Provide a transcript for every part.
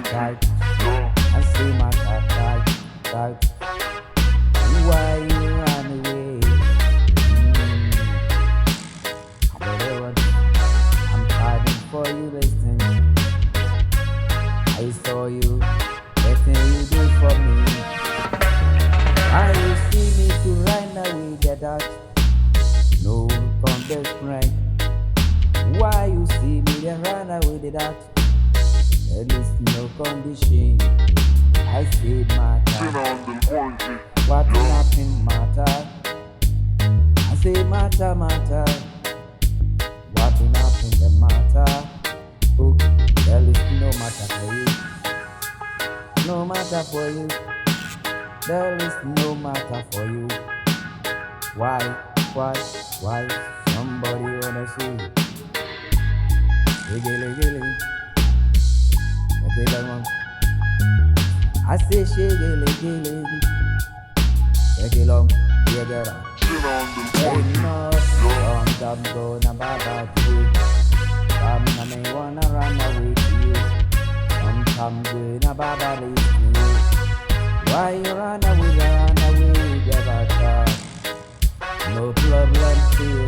tight. I say matter tight, tight. Why you run away? I'm fighting for you, listen. I saw you, everything you do for me. Why you see me to run away, get that? No condition. Why you see me then run away, with that? There is no condition. I say matter. What happened matter? I say matter, matter. What happened the matter? Oh, there is no matter for you. No matter for you. There is no matter for you. Why? Somebody wanna see. Gilly. I say gilly. Take it long, you get up. Ain't no some gonna bother you. Some may wanna run away to you. Some gonna bother you. Why you run away, get back. No problem to you.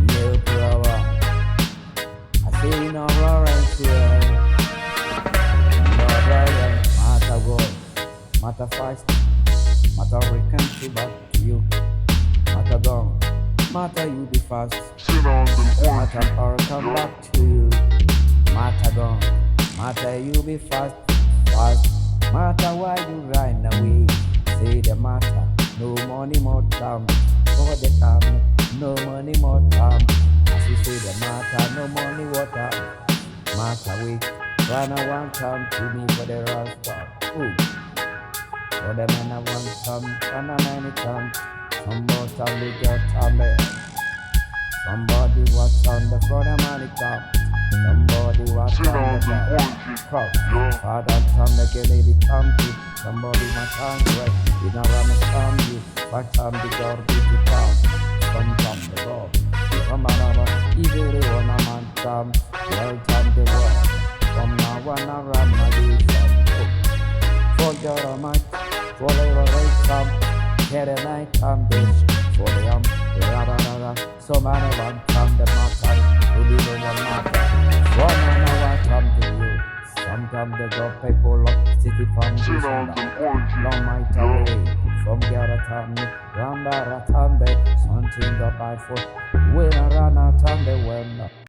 No problem. I say no problem to you. No problem. Matter God, matter fast. Matter reckon to back to you. Matter gone. Matter you be fast. Matter or come back to you. Matter gone. Matter you be fast. Matter why you run away. Say the matter. No money more time. For the time. No money more time. As you say the matter. No money water. Matter we run a one time to me for the rasta. For the man I want some, and a many times. Some more time we got time. Somebody was on the front of money top. Somebody was on the back. Father time the lady come to. Somebody my time right. You know I'm a time you. What time the God be to come. Some the God. Some another. Either they want a man come. Well time the world. From now on I run my days. Forget a mic. For the right come, get a night time bitch. For the so many one come the matter, to be the one matter. For one come to you. Sometimes they got people up, city from long my away. From Garatam, Rambara Tambe, something got by foot. When I run out of the window.